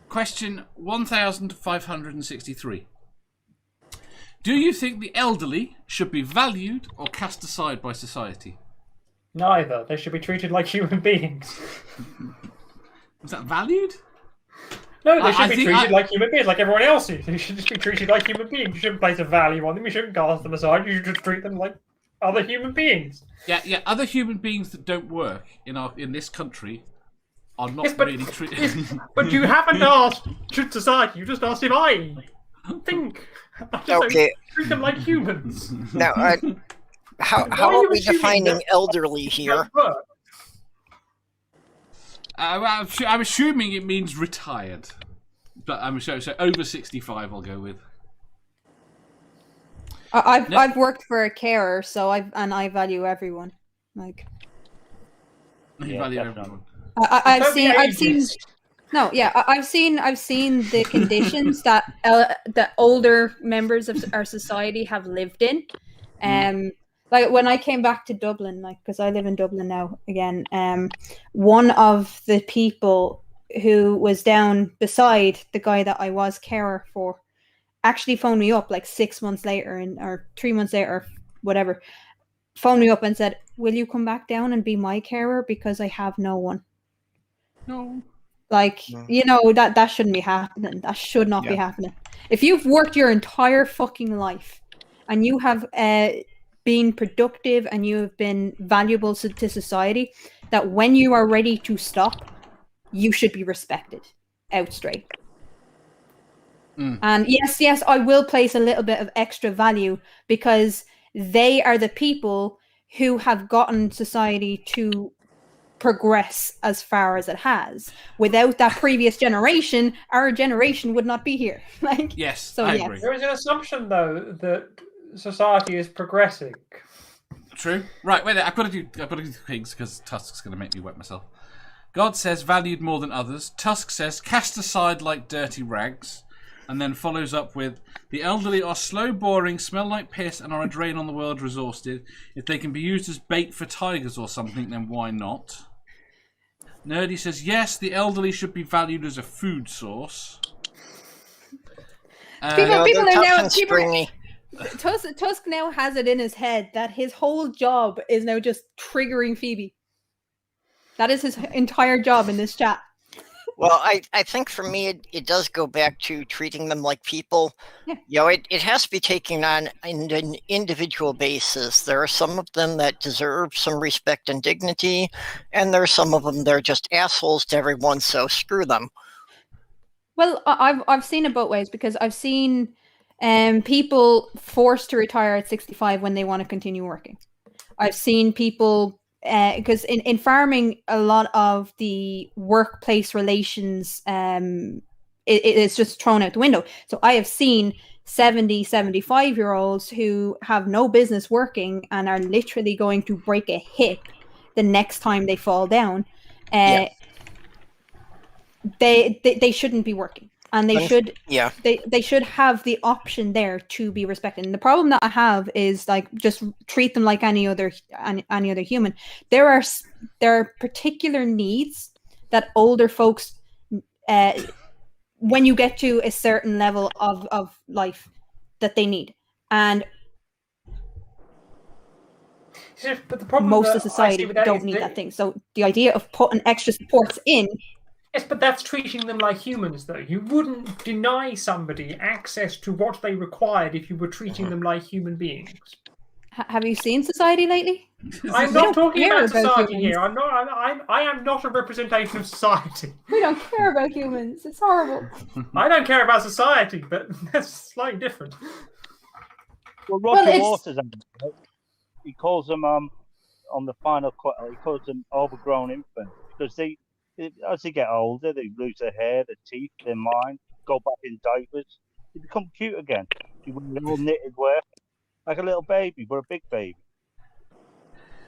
Question 1563. Do you think the elderly should be valued or cast aside by society? Neither. They should be treated like human beings. Is that valued? No, they should be treated like human beings, like everyone else is. They should just be treated like human beings. You shouldn't place a value on them. You shouldn't cast them aside. You should just treat them like other human beings. Yeah. Other human beings that don't work in this country are not really treated. But you haven't asked, should society? You just asked if I think. Okay. Treat them like humans. Now, how are we defining elderly here? I'm assuming it means retired, but so over 65. I'll go with. I've worked for a carer, so I value everyone. Like, You value everyone. I've seen the conditions that older members of our society have lived in. Like when I came back to Dublin, like because I live in Dublin now again, one of the people who was down beside the guy that I was carer for actually phoned me up like 6 months later or 3 months later, or whatever, phoned me up and said, "Will you come back down and be my carer because I have no one?" No. Like, you know, that shouldn't be happening. That should not be happening. If you've worked your entire fucking life and you have been productive and you have been valuable to society, that when you are ready to stop, you should be respected out straight. And yes, I will place a little bit of extra value because they are the people who have gotten society to progress as far as it has. Without that previous generation, our generation would not be here. Like, yes, so I agree. There is an assumption, though, that society is progressing. True. Right, wait. I've got to do things because Tusk's going to make me wet myself. God says valued more than others. Tusk says cast aside like dirty rags, and then follows up with the elderly are slow, boring, smell like piss, and are a drain on the world resources. If they can be used as bait for tigers or something, then why not? Nerdy says yes, the elderly should be valued as a food source. Tusk now has it in his head that his whole job is now just triggering Phoebe. That is his entire job in this chat. Well, I think for me, it does go back to treating them like people. Yeah. You know, it has to be taken on an individual basis. There are some of them that deserve some respect and dignity, and there are some of them that are just assholes to everyone, so screw them. Well, I've seen it both ways because I've seen people forced to retire at 65 when they want to continue working. I've seen people because in farming, a lot of the workplace relations it's just thrown out the window. So I have seen 70, 75-year-olds who have no business working and are literally going to break a hip the next time they fall down. They shouldn't be working. And they should have the option there to be respected. And the problem that I have is like just treat them like any other human. There are particular needs that older folks, when you get to a certain level of life, that they need, and but the problem most of society don't need that thing. So the idea of putting extra supports in. Yes, but that's treating them like humans, though. You wouldn't deny somebody access to what they required if you were treating them like human beings. Have you seen Society lately? I'm not talking about society here. I am not a representation of society. We don't care about humans. It's horrible. I don't care about society, but that's slightly different. Well, Roger Waters, he calls them on the final cut. He calls them overgrown infants because as they get older, they lose their hair, their teeth, their mind, go back in diapers. They become cute again. You wear all knitted wear, like a little baby, but a big baby.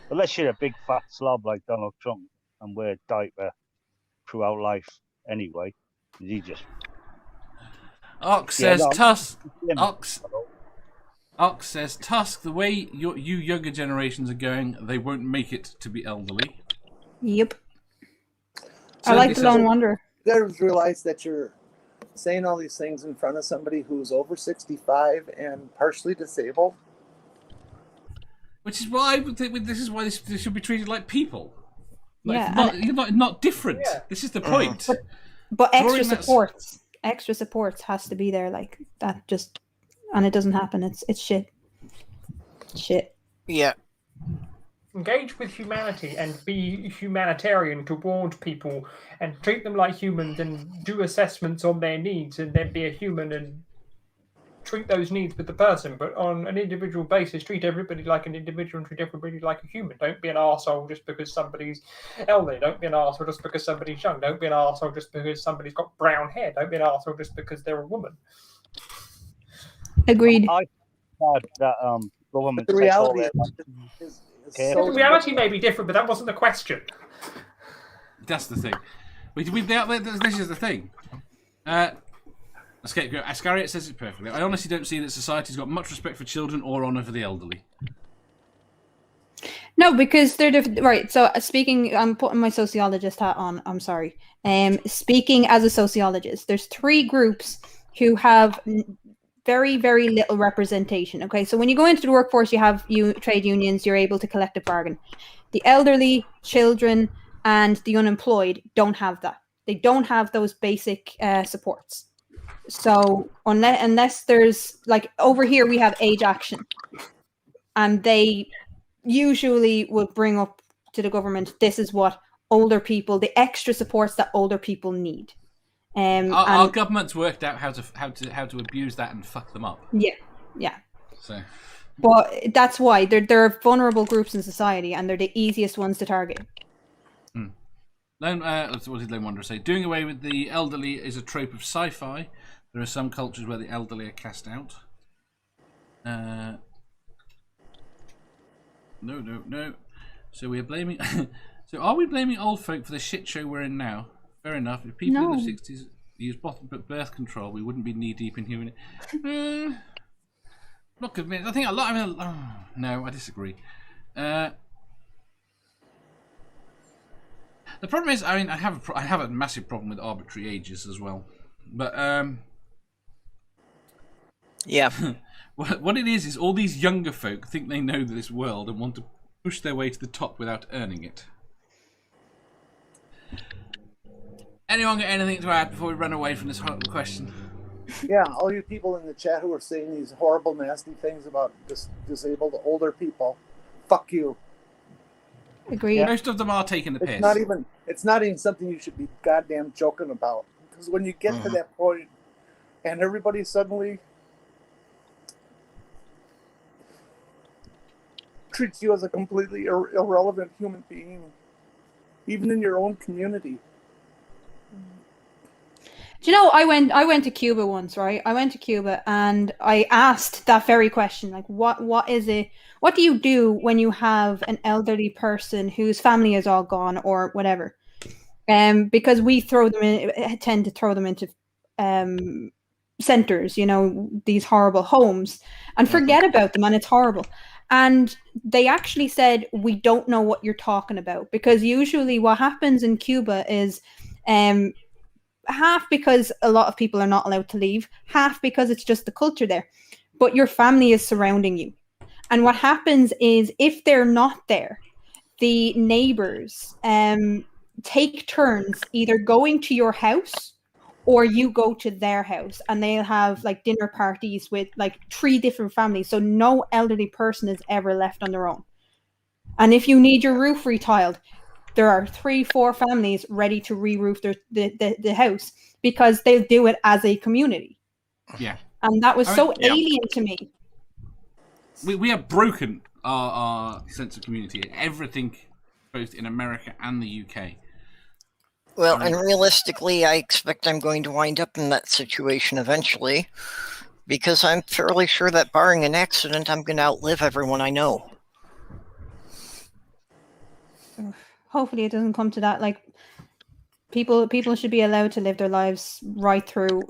Unless you're a big fat slob like Donald Trump and wear a diaper throughout life anyway. He just... Ox says Tusk. Ox says Tusk. The way you younger generations are going, they won't make it to be elderly. Yep. I like the Lone Wanderer. You gotta realize that your saying all these things in front of somebody who's over 65 and partially disabled. Which is why this is why this should be treated like people. Like, Yeah, you're not different. Yeah. This is the point. but extra Drawing supports has to be there, like that. Just and it doesn't happen. It's shit. Shit. Yeah. Engage with humanity and be humanitarian towards people and treat them like humans and do assessments on their needs and then be a human and treat those needs with the person. But on an individual basis, treat everybody like an individual and treat everybody like a human. Don't be an arsehole just because somebody's elderly. Don't be an arsehole just because somebody's young. Don't be an arsehole just because somebody's got brown hair. Don't be an arsehole just because they're a woman. Agreed. I heard that government. The reality is The reality may be different, but that wasn't the question. That's the thing. This is the thing. Ascariot says it perfectly. I honestly don't see that society's got much respect for children or honour for the elderly. No, because they're different. Right. So speaking, I'm putting my sociologist hat on. I'm sorry. Speaking as a sociologist, there's 3 groups who have very, very little representation. Okay. So when you go into the workforce, you have trade unions, you're able to collectively bargain. The elderly, children, and the unemployed don't have that. They don't have those basic supports. So unless there's, like, over here we have age action, and they usually will bring up to the government, this is what older people, the extra supports that older people need. Our government's worked out how to abuse that and fuck them up. Yeah. So, but that's why they're vulnerable groups in society, and they're the easiest ones to target. What did Lone Wanderer say? Doing away with the elderly is a trope of sci-fi. There are some cultures where the elderly are cast out. No. So we're blaming. So are we blaming old folk for the shit show we're in now? Fair enough. If people in the 60s used birth control, we wouldn't be knee deep in human. Not convinced. I think a lot. No, I disagree. The problem is, I have a massive problem with arbitrary ages as well. But Yeah. what it is all these younger folk think they know this world and want to push their way to the top without earning it. Anyone got anything to add before we run away from this horrible question? Yeah, all you people in the chat who are saying these horrible, nasty things about disabled older people, fuck you. Agreed. Most of them are taking the piss. It's not even something you should be goddamn joking about. Because when you get to that point, and everybody suddenly treats you as a completely irrelevant human being, even in your own community. Do you know, I went to Cuba once, right? I went to Cuba and I asked that very question, like, what is it? What do you do when you have an elderly person whose family is all gone or whatever? Because we tend to throw them into centers, these horrible homes, and forget about them, and it's horrible. And they actually said, we don't know what you're talking about, because usually what happens in Cuba is half because a lot of people are not allowed to leave, half because it's just the culture there. But your family is surrounding you. And what happens is, if they're not there, the neighbors take turns either going to your house or you go to their house, and they'll have like dinner parties with like 3 different families. So no elderly person is ever left on their own. And if you need your roof retiled, there are 3-4 families ready to re-roof the house, because they'll do it as a community. Yeah. And that was alien to me. We have broken our sense of community. Everything, both in America and the UK. Well, and realistically, I expect I'm going to wind up in that situation eventually, because I'm fairly sure that barring an accident, I'm going to outlive everyone I know. Hopefully it doesn't come to that. Like, people should be allowed to live their lives right through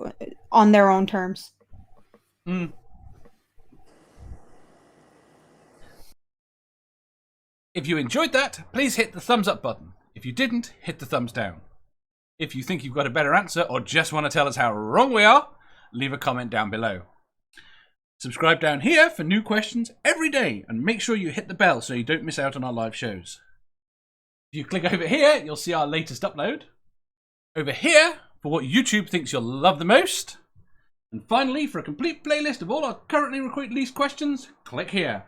on their own terms. If you enjoyed that, please hit the thumbs up button. If you didn't, hit the thumbs down. If you think you've got a better answer or just want to tell us how wrong we are, leave a comment down below. Subscribe down here for new questions every day and make sure you hit the bell so you don't miss out on our live shows. If you click over here, you'll see our latest upload. Over here, for what YouTube thinks you'll love the most. And finally, for a complete playlist of all our currently released questions, click here.